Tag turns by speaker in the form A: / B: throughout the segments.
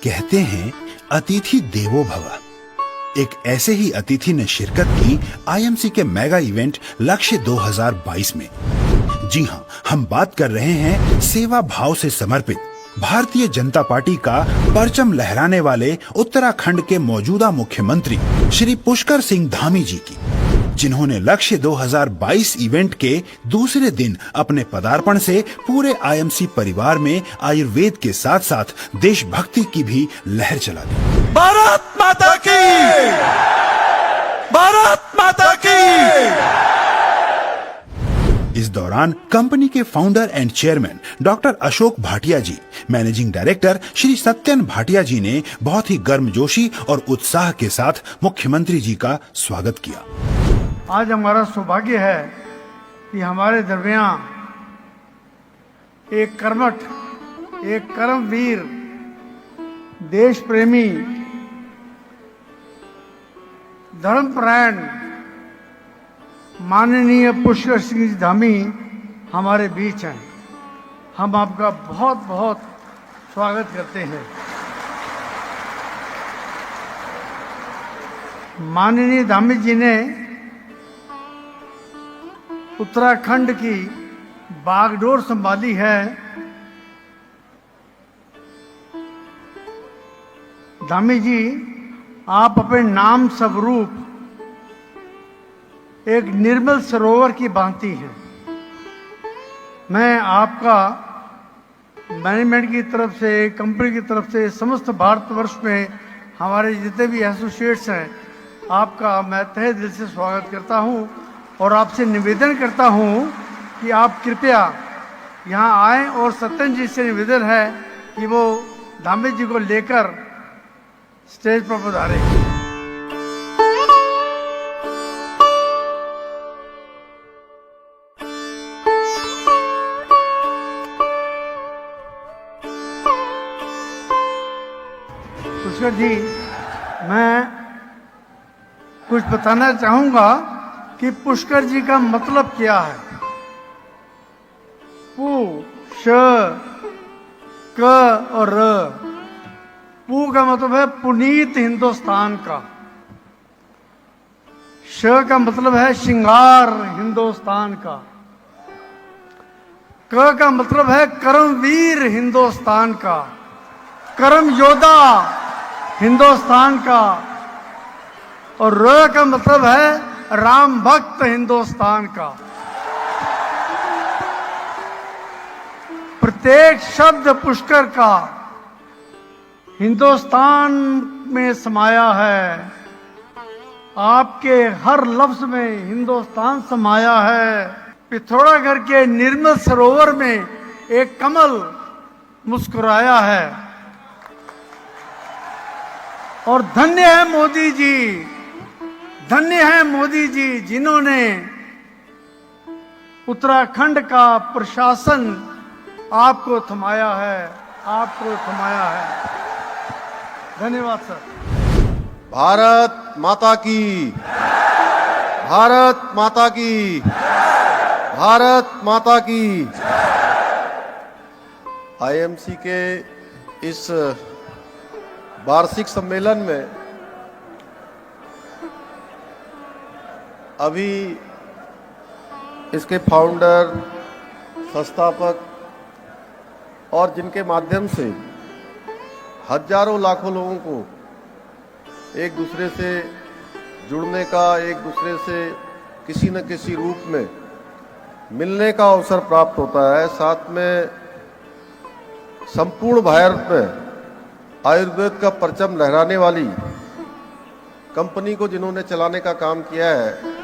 A: कहते हैं अतिथि देवो भव। एक ऐसे ही अतिथि ने शिरकत की आईएमसी के मेगा इवेंट लक्ष्य 2022 में। जी हाँ, हम बात कर रहे हैं सेवा भाव से समर्पित भारतीय जनता पार्टी का परचम लहराने वाले उत्तराखंड के मौजूदा मुख्यमंत्री श्री पुष्कर सिंह धामी जी की, जिन्होंने लक्ष्य 2022 इवेंट के दूसरे दिन अपने पदार्पण से पूरे आईएमसी परिवार में आयुर्वेद के साथ साथ देशभक्ति की भी लहर चला दी।
B: भारत माता की, भारत माता की।
A: इस दौरान कंपनी के founder and chairman doctor Ashok Bhatia ji, managing director Shri Satyan Bhatia ji ने बहुत ही गर्मजोशी और उत्साह के साथ मुख्यमंत्री जी का स्वागत किया।
C: आज हमारा सौभाग्य है कि हमारे दरमियां एक कर्मठ, एक कर्मवीर, देश प्रेमी, धर्मपरायण माननीय पुष्कर सिंह जी धामी हमारे बीच हैं। हम आपका बहुत बहुत स्वागत करते हैं। माननीय धामी जी ने उत्तराखंड की बागडोर संभाली है। धामी जी, आप अपने नाम स्वरूप एक निर्मल सरोवर की भांति हैं। मैं आपका मैनेजमेंट की तरफ से, कंपनी की तरफ से, समस्त भारतवर्ष में हमारे जितने भी एसोसिएट्स हैं, आपका मैं तहे दिल से स्वागत करता हूं और आपसे निवेदन करता हूं कि आप कृपया यहां आएं और सत्यन जी से निवेदन है कि वो धामी जी को लेकर स्टेज पर पधारे। पुष्कर जी, मैं कुछ बताना चाहूंगा कि पुष्कर जी का मतलब क्या है। पु, श, क और र। पु का मतलब है पुनीत हिंदुस्तान का। श का मतलब है श्रृंगार हिंदुस्तान का। क का मतलब है कर्मवीर हिंदुस्तान का, कर्म योद्धा हिंदुस्तान का। और र का मतलब है राम भक्त हिंदुस्तान का। प्रत्येक शब्द पुष्कर का हिंदुस्तान में समाया है। आपके हर लफ्ज में हिंदुस्तान समाया है। पिथौरागढ़ के निर्मल सरोवर में एक कमल मुस्कुराया है। और धन्य है मोदी जी, धन्य है मोदी जी, जिन्होंने उत्तराखंड का प्रशासन आपको थमाया है, आपको थमाया है। धन्यवाद सर।
B: भारत माता की, भारत माता की, भारत माता की। आईएमसी के इस वार्षिक सम्मेलन में अभी इसके फाउंडर, संस्थापक और जिनके माध्यम से हजारों लाखों लोगों को एक दूसरे से जुड़ने का, एक दूसरे से किसी न किसी रूप में मिलने का अवसर प्राप्त होता है। साथ में संपूर्ण भारत में आयुर्वेद का परचम लहराने वाली कंपनी को जिन्होंने चलाने का काम किया है,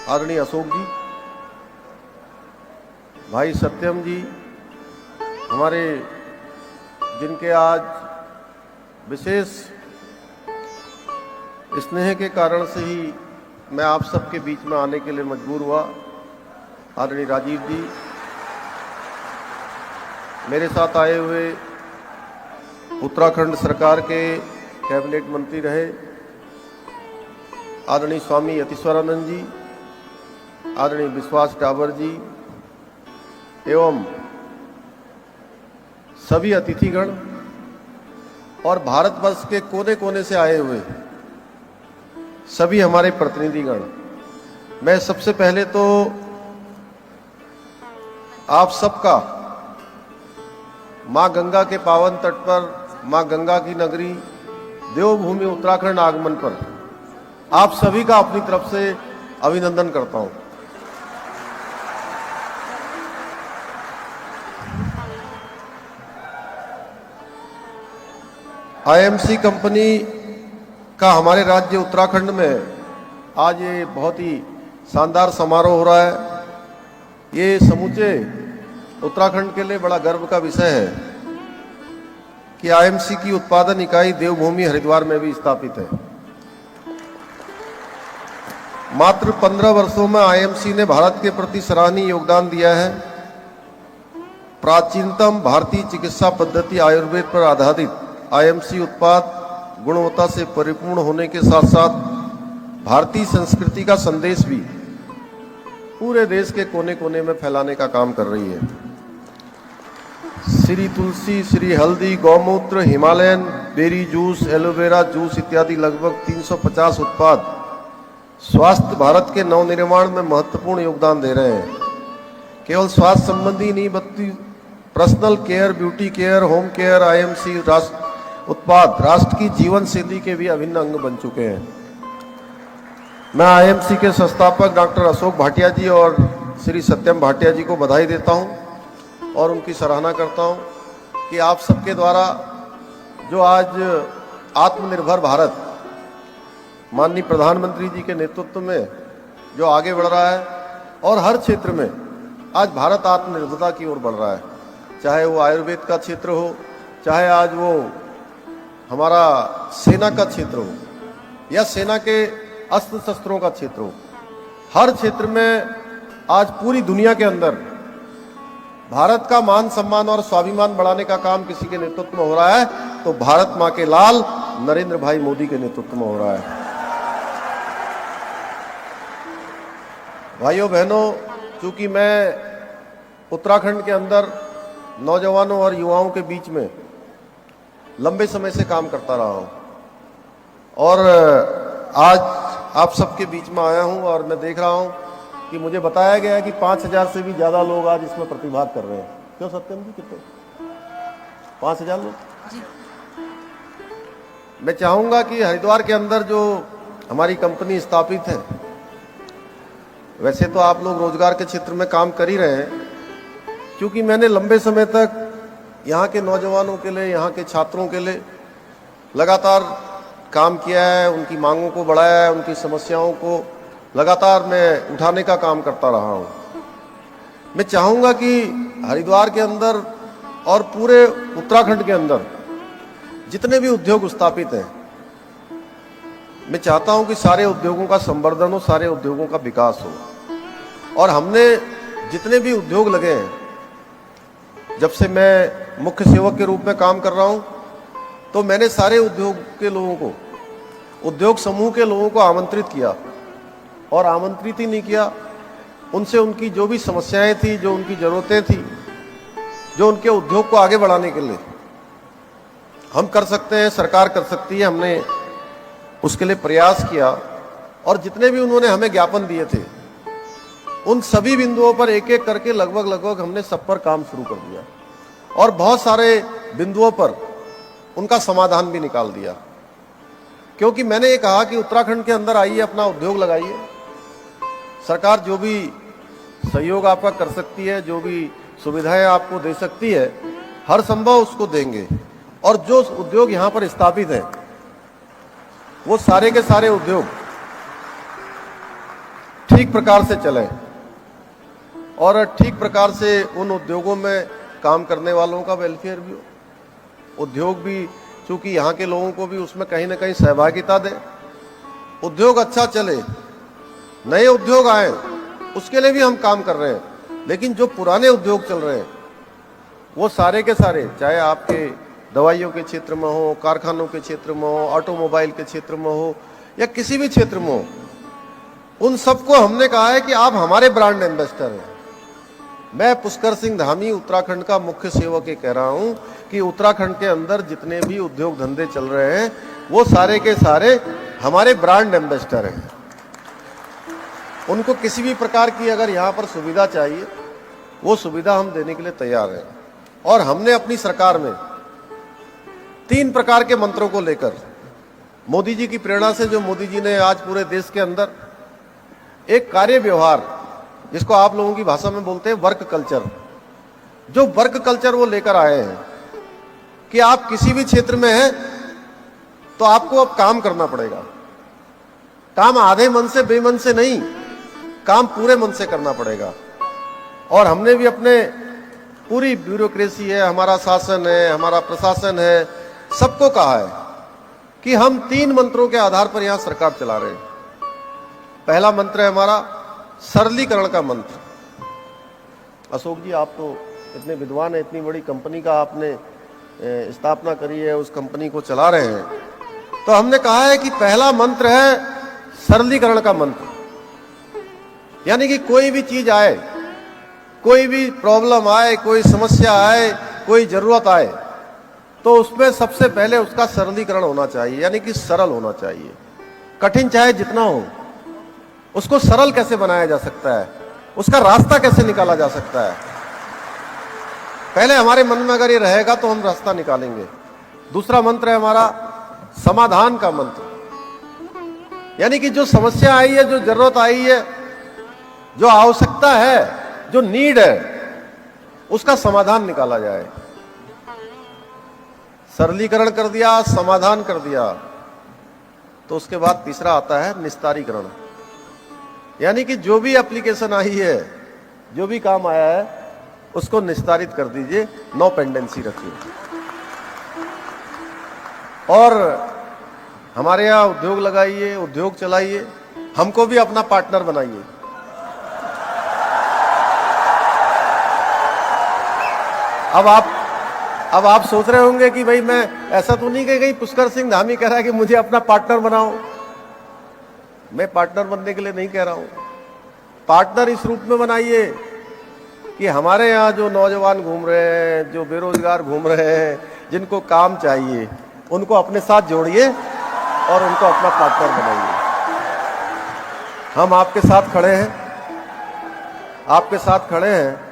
B: आदरणीय अशोक जी, भाई सत्यम जी, हमारे जिनके आज विशेष स्नेह के कारण से ही मैं आप सबके बीच में आने के लिए मजबूर हुआ, आदरणीय राजीव जी, मेरे साथ आए हुए उत्तराखंड सरकार के कैबिनेट मंत्री रहे आदरणीय स्वामी यतीश्वरानंद जी, आदरणीय विश्वास डाबर जी एवं सभी अतिथिगण, और भारतवर्ष के कोने कोने से आए हुए सभी हमारे प्रतिनिधिगण, मैं सबसे पहले तो आप सबका मां गंगा के पावन तट पर, मां गंगा की नगरी देवभूमि उत्तराखंड आगमन पर आप सभी का अपनी तरफ से अभिनंदन करता हूं। आईएमसी कंपनी का हमारे राज्य उत्तराखंड में आज ये बहुत ही शानदार समारोह हो रहा है। ये समूचे उत्तराखंड के लिए बड़ा गर्व का विषय है कि आईएमसी की उत्पादन इकाई देवभूमि हरिद्वार में भी स्थापित है। मात्र 15 वर्षों में आईएमसी ने भारत के प्रति सराहनीय योगदान दिया है। प्राचीनतम भारतीय चिकित्सा पद्धति आयुर्वेद पर आधारित आईएमसी उत्पाद गुणवत्ता से परिपूर्ण होने के साथ साथ भारतीय संस्कृति का संदेश भी पूरे देश के कोने कोने में फैलाने का काम कर रही है। श्री तुलसी, श्री हल्दी, गौमूत्र, Himalayan berry juice, aloe vera juice इत्यादि लगभग 350 उत्पाद स्वास्थ्य भारत के नवनिर्माण में महत्वपूर्ण योगदान दे रहे हैं। केवल स्वास्थ्य संबंधी नहीं बल्कि personal care, beauty care, home care IMC उत्पाद राष्ट्र की जीवन शैली के भी अभिन्न अंग बन चुके हैं। मैं आईएमसी के संस्थापक डॉक्टर अशोक भाटिया जी और श्री सत्यम भाटिया जी को बधाई देता हूं और उनकी सराहना करता हूं कि आप सबके द्वारा जो आज आत्मनिर्भर भारत माननीय प्रधानमंत्री जी के नेतृत्व में जो आगे बढ़ रहा है और हर क्षेत्र में आज भारत आत्मनिर्भरता की ओर बढ़ रहा है, चाहे वो आयुर्वेद का क्षेत्र हो, चाहे आज वो हमारा सेना का क्षेत्र हो या सेना के अस्त्र शस्त्रों का क्षेत्र हो, हर क्षेत्र में आज पूरी दुनिया के अंदर भारत का मान सम्मान और स्वाभिमान बढ़ाने का काम किसी के नेतृत्व में हो रहा है तो भारत मां के लाल नरेंद्र भाई मोदी के नेतृत्व में हो रहा है। भाइयों बहनों, चूंकि मैं उत्तराखंड के अंदर नौजवानों और युवाओं के बीच में लंबे समय से काम करता रहा हूं और आज आप सबके बीच में आया हूं और मैं देख रहा हूं कि मुझे बताया गया है कि 5000 से भी ज्यादा लोग आज इसमें प्रतिभाग कर रहे हैं। क्यों सत्यम जी, कितने? 5000 लोग जी। मैं चाहूंगा कि हरिद्वार के अंदर जो हमारी कंपनी स्थापित है, वैसे तो आप लोग रोजगार के क्षेत्र में काम कर ही रहे हैं, क्योंकि मैंने लंबे समय तक यहाँ के नौजवानों के लिए, यहाँ के छात्रों के लिए लगातार काम किया है, उनकी मांगों को बढ़ाया है, उनकी समस्याओं को लगातार मैं उठाने का काम करता रहा हूँ। मैं चाहूँगा कि हरिद्वार के अंदर और पूरे उत्तराखंड के अंदर जितने भी उद्योग स्थापित हैं, मैं चाहता हूँ कि सारे उद्योगों का संवर्धन हो, सारे उद्योगों का विकास हो। और हमने जितने भी उद्योग लगे हैं, जब से मैं मुख्य सेवक के रूप में काम कर रहा हूं, तो मैंने सारे उद्योग के लोगों को, उद्योग समूह के लोगों को आमंत्रित किया और आमंत्रित ही नहीं किया, उनसे उनकी जो भी समस्याएं थी, जो उनकी जरूरतें थी, जो उनके उद्योग को आगे बढ़ाने के लिए हम कर सकते हैं, सरकार कर सकती है, हमने उसके लिए प्रयास किया और जितने भी उन्होंने हमें ज्ञापन दिए थे उन सभी बिंदुओं पर एक एक करके लगभग हमने सब पर काम शुरू कर दिया और बहुत सारे बिंदुओं पर उनका समाधान भी निकाल दिया। क्योंकि मैंने ये कहा कि उत्तराखंड के अंदर आइए, अपना उद्योग लगाइए, सरकार जो भी सहयोग आपका कर सकती है, जो भी सुविधाएं आपको दे सकती है, हर संभव उसको देंगे। और जो उद्योग यहाँ पर स्थापित है वो सारे के सारे उद्योग ठीक प्रकार से चले और ठीक प्रकार से उन उद्योगों में काम करने वालों का वेलफेयर भी हो, उद्योग भी चूंकि यहाँ के लोगों को भी उसमें कहीं ना कहीं सहभागिता दे, उद्योग अच्छा चले, नए उद्योग आए, उसके लिए भी हम काम कर रहे हैं। लेकिन जो पुराने उद्योग चल रहे हैं वो सारे के सारे, चाहे आपके दवाइयों के क्षेत्र में हो, कारखानों के क्षेत्र में हो, ऑटोमोबाइल के क्षेत्र में हो या किसी भी क्षेत्र में हो, उन सबको हमने कहा है कि आप हमारे ब्रांड एम्बेसडर हैं, मैं पुष्कर सिंह धामी उत्तराखंड का मुख्य सेवक ये कह रहा हूं कि उत्तराखंड के अंदर जितने भी उद्योग धंधे चल रहे हैं वो सारे के सारे हमारे ब्रांड एम्बेसडर हैं। उनको किसी भी प्रकार की अगर यहाँ पर सुविधा चाहिए वो सुविधा हम देने के लिए तैयार हैं। और हमने अपनी सरकार में 3 प्रकार के मंत्रों को लेकर मोदी जी की प्रेरणा से, जो मोदी जी ने आज पूरे देश के अंदर एक कार्य व्यवहार, जिसको आप लोगों की भाषा में बोलते हैं वर्क कल्चर, जो वर्क कल्चर वो लेकर आए हैं कि आप किसी भी क्षेत्र में हैं तो आपको अब काम करना पड़ेगा। काम आधे मन से बेमन से नहीं, काम पूरे मन से करना पड़ेगा। और हमने भी अपने पूरी ब्यूरोक्रेसी है, हमारा शासन है, हमारा प्रशासन है, सबको कहा है कि हम 3 मंत्रों के आधार पर यहां सरकार चला रहे हैं। पहला मंत्र है हमारा सरलीकरण का मंत्र। अशोक जी, आप तो इतने विद्वान हैं, इतनी बड़ी कंपनी का आपने स्थापना करी है, उस कंपनी को चला रहे हैं, तो हमने कहा है कि पहला मंत्र है सरलीकरण का मंत्र। यानी कि कोई भी चीज आए, कोई भी प्रॉब्लम आए, कोई समस्या आए, कोई जरूरत आए, तो उसमें सबसे पहले उसका सरलीकरण होना चाहिए, यानी कि सरल होना चाहिए। कठिन चाहे जितना हो, उसको सरल कैसे बनाया जा सकता है, उसका रास्ता कैसे निकाला जा सकता है, पहले हमारे मन में अगर ये रहेगा तो हम रास्ता निकालेंगे। दूसरा मंत्र है हमारा समाधान का मंत्र। यानी कि जो समस्या आई है, जो जरूरत आई है, जो आवश्यकता है, जो नीड है, उसका समाधान निकाला जाए। सरलीकरण कर दिया, समाधान कर दिया, तो उसके बाद तीसरा आता है निस्तारीकरण। यानी कि जो भी एप्लीकेशन आई है, जो भी काम आया है, उसको निस्तारित कर दीजिए, नो पेंडेंसी रखिए। और हमारे यहाँ उद्योग लगाइए, उद्योग चलाइए, हमको भी अपना पार्टनर बनाइए। अब आप सोच रहे होंगे कि भाई मैं ऐसा तो नहीं कह गई, पुष्कर सिंह धामी कह रहा है कि मुझे अपना पार्टनर बनाओ। मैं पार्टनर बनने के लिए नहीं कह रहा हूं। पार्टनर इस रूप में बनाइए कि हमारे यहाँ जो नौजवान घूम रहे हैं, जो बेरोजगार घूम रहे हैं, जिनको काम चाहिए, उनको अपने साथ जोड़िए और उनको अपना पार्टनर बनाइए। हम आपके साथ खड़े हैं, आपके साथ खड़े हैं।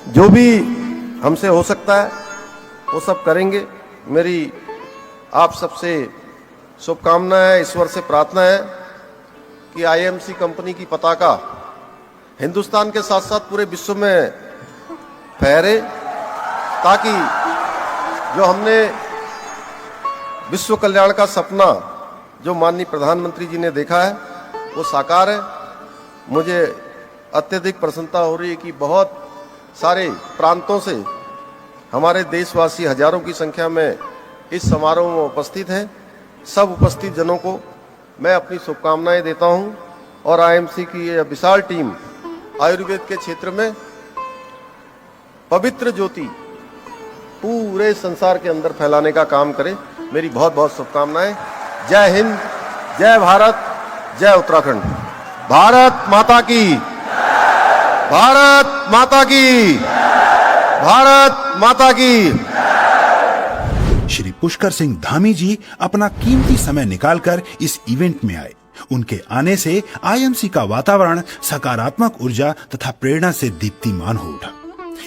B: जो भी हमसे हो सकता है वो सब करेंगे। मेरी आप सबसे शुभकामनाएं, ईश्वर से प्रार्थना है कि आईएमसी कंपनी की पताका हिंदुस्तान के साथ साथ पूरे विश्व में फहरे, ताकि जो हमने विश्व कल्याण का सपना जो माननीय प्रधानमंत्री जी ने देखा है वो साकार है। मुझे अत्यधिक प्रसन्नता हो रही है कि बहुत सारे प्रांतों से हमारे देशवासी हजारों की संख्या में इस समारोह में उपस्थित हैं। सब उपस्थित जनों को मैं अपनी शुभकामनाएं देता हूं और आईएमसी की यह विशाल टीम आयुर्वेद के क्षेत्र में पवित्र ज्योति पूरे संसार के अंदर फैलाने का काम करे। मेरी बहुत बहुत शुभकामनाएं। जय हिंद, जय भारत, जय उत्तराखंड। भारत माता की, भारत माता की, भारत माता की।
A: श्री पुष्कर सिंह धामी जी अपना कीमती समय निकालकर इस इवेंट में आए। उनके आने से आईएमसी का वातावरण सकारात्मक ऊर्जा तथा प्रेरणा से दीप्तिमान हो उठा।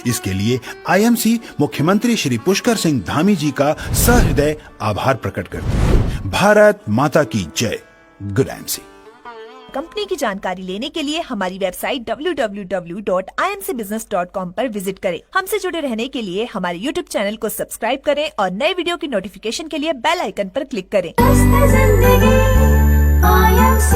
A: इसके लिए आईएमसी मुख्यमंत्री श्री पुष्कर सिंह धामी जी का सहृदय आभार प्रकट करते हैं। भारत माता की जय। Good IMC.
D: कंपनी की जानकारी लेने के लिए हमारी वेबसाइट www.imcbusiness.com पर विजिट करें। हमसे जुड़े रहने के लिए हमारे YouTube चैनल को सब्सक्राइब करें और नए वीडियो की नोटिफिकेशन के लिए बेल आइकन पर क्लिक करें।
E: IMC